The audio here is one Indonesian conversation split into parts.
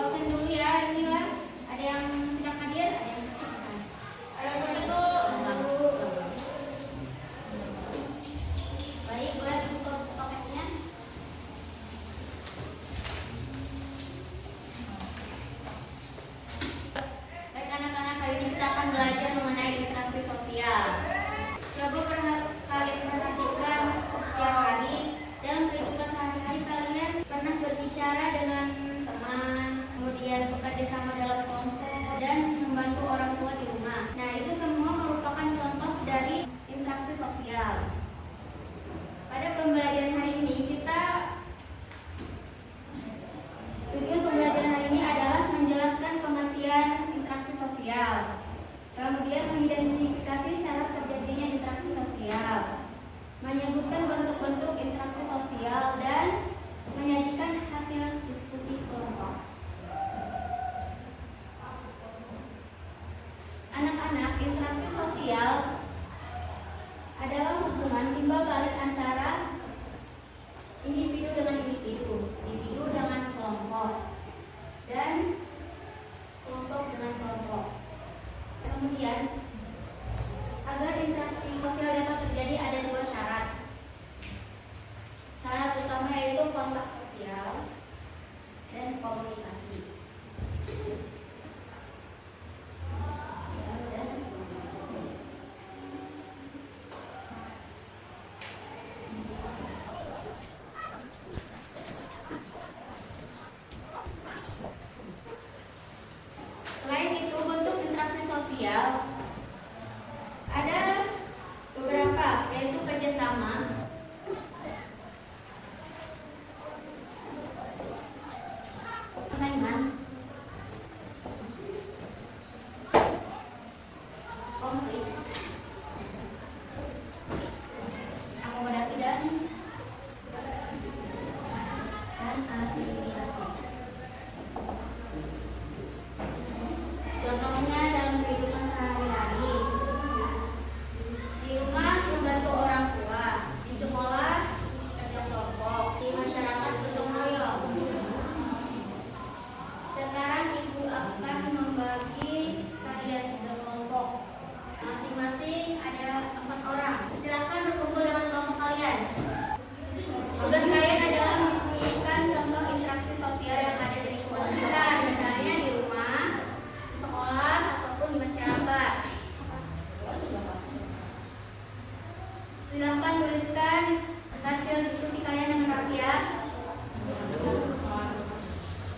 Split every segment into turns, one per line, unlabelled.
absen dulu ya, inilah ada yang tidak hadir, ada yang sakit. Itu baik, buat untuk topiknya. Baik anak-anak, hari ini kita akan belajar mengenai interaksi sosial. Coba kalian perhatikan setiap hari dalam kehidupan sehari-hari kalian pernah berbicara dengan teman, kemudian bekerja sama dalam kelompok, dan membantu orang tua di rumah. Nah, itu semua merupakan contoh dari interaksi sosial. Pada pembelajaran hari ini tujuan pembelajaran hari ini adalah menjelaskan pengertian interaksi sosial, kemudian mengidentifikasi syarat terjadinya interaksi sosial, menyebutkan bentuk-bentuk interaksi sosial, dan menyajikan hasil diskusi kelompok. Anak-anak, interaksi sosial adalah hubungan timbal balik antara individu dengan individu, individu dengan kelompok, dan kelompok dengan kelompok. Kemudian, agar interaksi sosial dapat terjadi ada dua syarat. Syarat utama yaitu kontak sosial dan komunikasi. Selain itu, bentuk interaksi sosial ada beberapa, yaitu kerjasama, persaingan, konflik, akomodasi, dan asimilasi. Contohnya dalam kehidupan sehari-hari, di rumah membantu orang tua, di sekolah kerja kelompok, di masyarakat gotong royong. Sekarang ibu akan membagi kalian ke kelompok. Masing-masing ada 4 orang. Silakan berkumpul dengan kelompok kalian. Tugas kalian adalah mendiskusikan contoh interaksi sosial yang ada di lingkungan sekitar, misalnya di rumah, di sekolah, ataupun di masyarakat. Silakan tuliskan hasil diskusi kalian dengan rapi ya.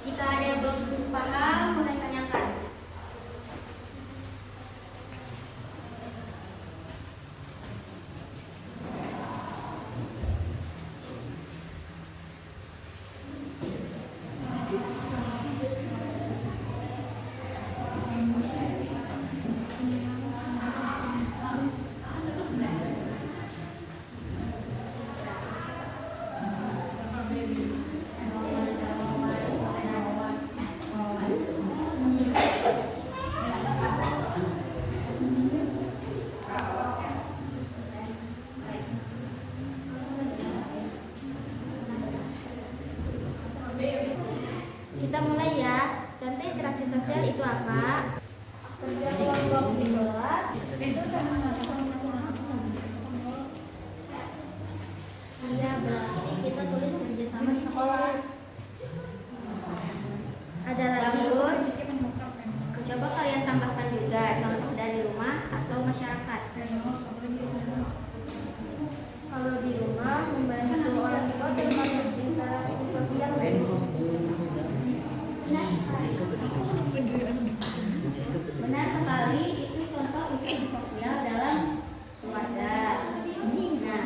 Jika ada yang belum paham, boleh tanyakan. Kita mulai ya. Contoh interaksi sosial itu apa? Kerja kelompok di kelas itu iya, berarti kita tulis kerjasama sekolah. Ada lagi Gus? Coba kalian tambahkan juga contoh dari rumah atau masyarakat. Kalau di rumah membantu orang tua termasuk interaksi sosial. Benar sekali, itu contoh interaksi sosial dalam keluarga. Nah,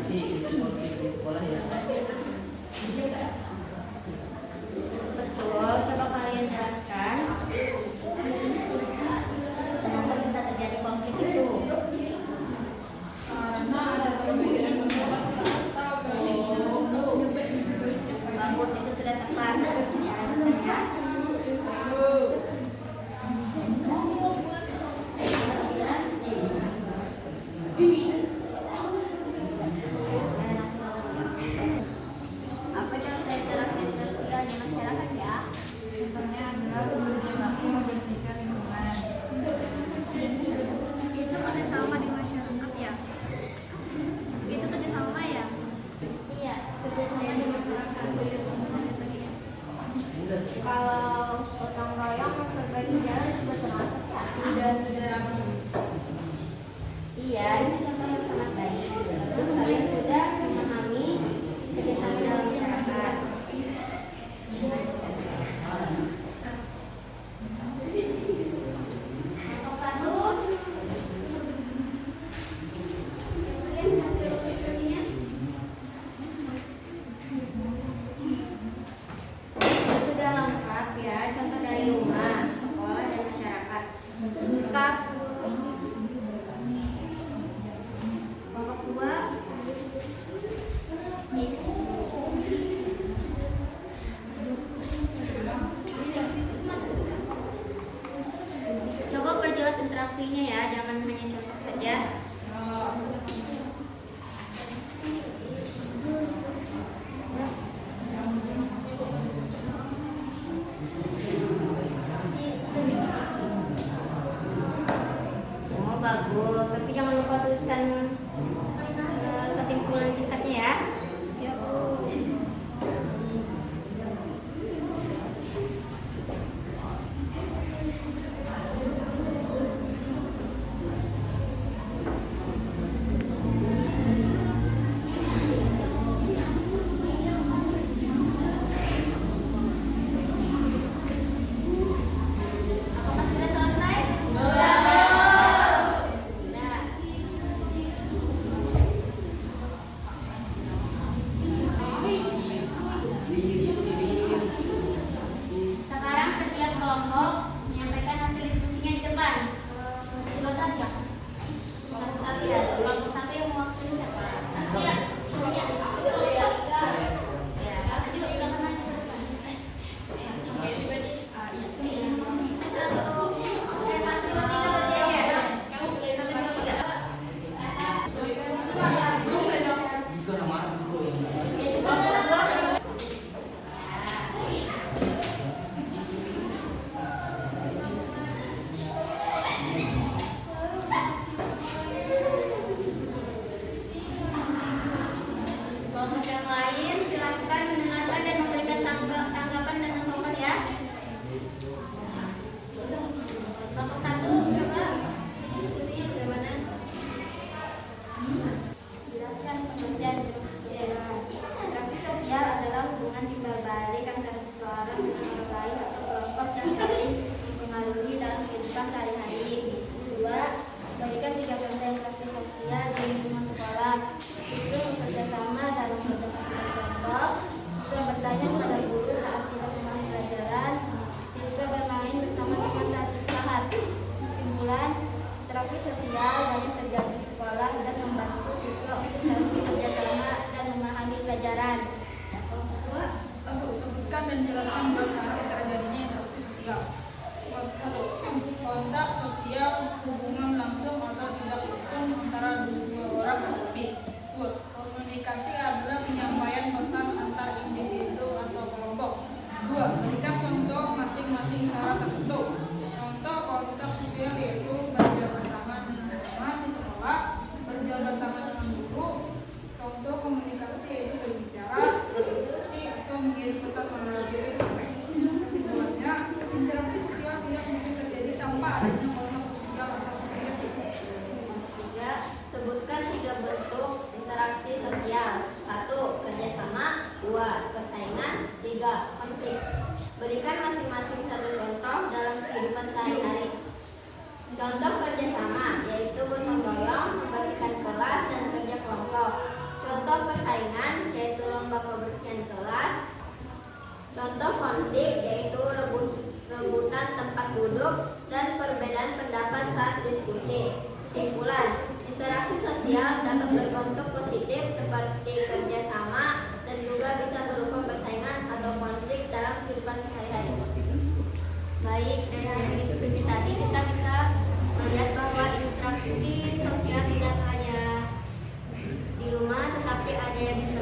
nanti di sekolah ya.
Betul, coba kalian jelaskan kenapa bisa terjadi konflik itu.
Karena ada perbedaan pendapat atau
Bagus, itu sudah tepat. Ya. Apa contoh interaksi sosial di masyarakat ya?
contohnya adalah pemberian bakti membersihkan lingkungan.
Itu kerjasama di masyarakat ya. Itu kerjasama ya.
Iya, kerjasama di masyarakat. Kalau gotong royong memperbaiki jalan juga termasuk ya.
Sudah.
Iya, ini contoh yang sangat baik. Terus kalian sudah memahami kerjasama dalam masyarakat. Contoh satu. Lihat hasil diskusinya. Sudah lengkap ya, contoh dari rumah, sekolah, dan masyarakat. Lengkap. Kelompok dua. Coba perjelas interaksinya ya, jangan hanya contoh saja. Oh bagus, tapi jangan lupa tuliskan kesimpulan singkatnya ya.
Ya, Bu.
Apakah sudah selesai? Sudah. Sekarang setiap kelompok menyampaikan hasil diskusinya di depan. Silakan ya. Satu-satu ya. Kelompok satu yang mewakili siapa? Asia. Ya, maju, silakan maju. Satu, dua, tiga, berdiri ya. Satu, dua, tiga.
Itu nama guru yang
Kelompok yang lain silakan mendengarkan dan memberikan tanggapan dan masukan ya. Kelompok satu coba diskusinya bagaimana?
Jelaskan pengertian interaksi sosial. Interaksi sosial adalah hubungan timbal balik antara seseorang dengan orang lain atau kelompok yang saling mempengaruhi dalam kehidupan sehari-hari. Kedua, berikan 3 contoh interaksi sosial di lingkungan sekolah. Siswa bekerjasama dalam tugas kelompok. Siswa bertanya kepada guru saat tidak memahami pelajaran. Siswa bermain bersama teman saat istirahat. Kesimpulan, interaksi sosial banyak terjadi di sekolah dan membantu siswa untuk saling bekerjasama dan memahami pelajaran.
Kelompok dua.
Satu, sebutkan dan jelaskan bagaimana terjadinya interaksi sosial. Satu, kontak sosial, hubungan langsung atau tidak langsung antara dua orang atau lebih. Dua, komunikasi adalah penyampaian pesan antar individu atau kelompok. Dua, berikan contoh masing-masing syarat tertentu. Contoh kontak sosial yaitu berjabat tangan dengan teman di sekolah, berjabat tangan dengan guru. Contoh komunikasi yaitu berbicara, berdiskusi, atau mengirim pesan melalui teks. Kesimpulannya, interaksi sosial tidak bisa terjadi tanpa adanya kontak sosial atau komunikasi.
yang bisa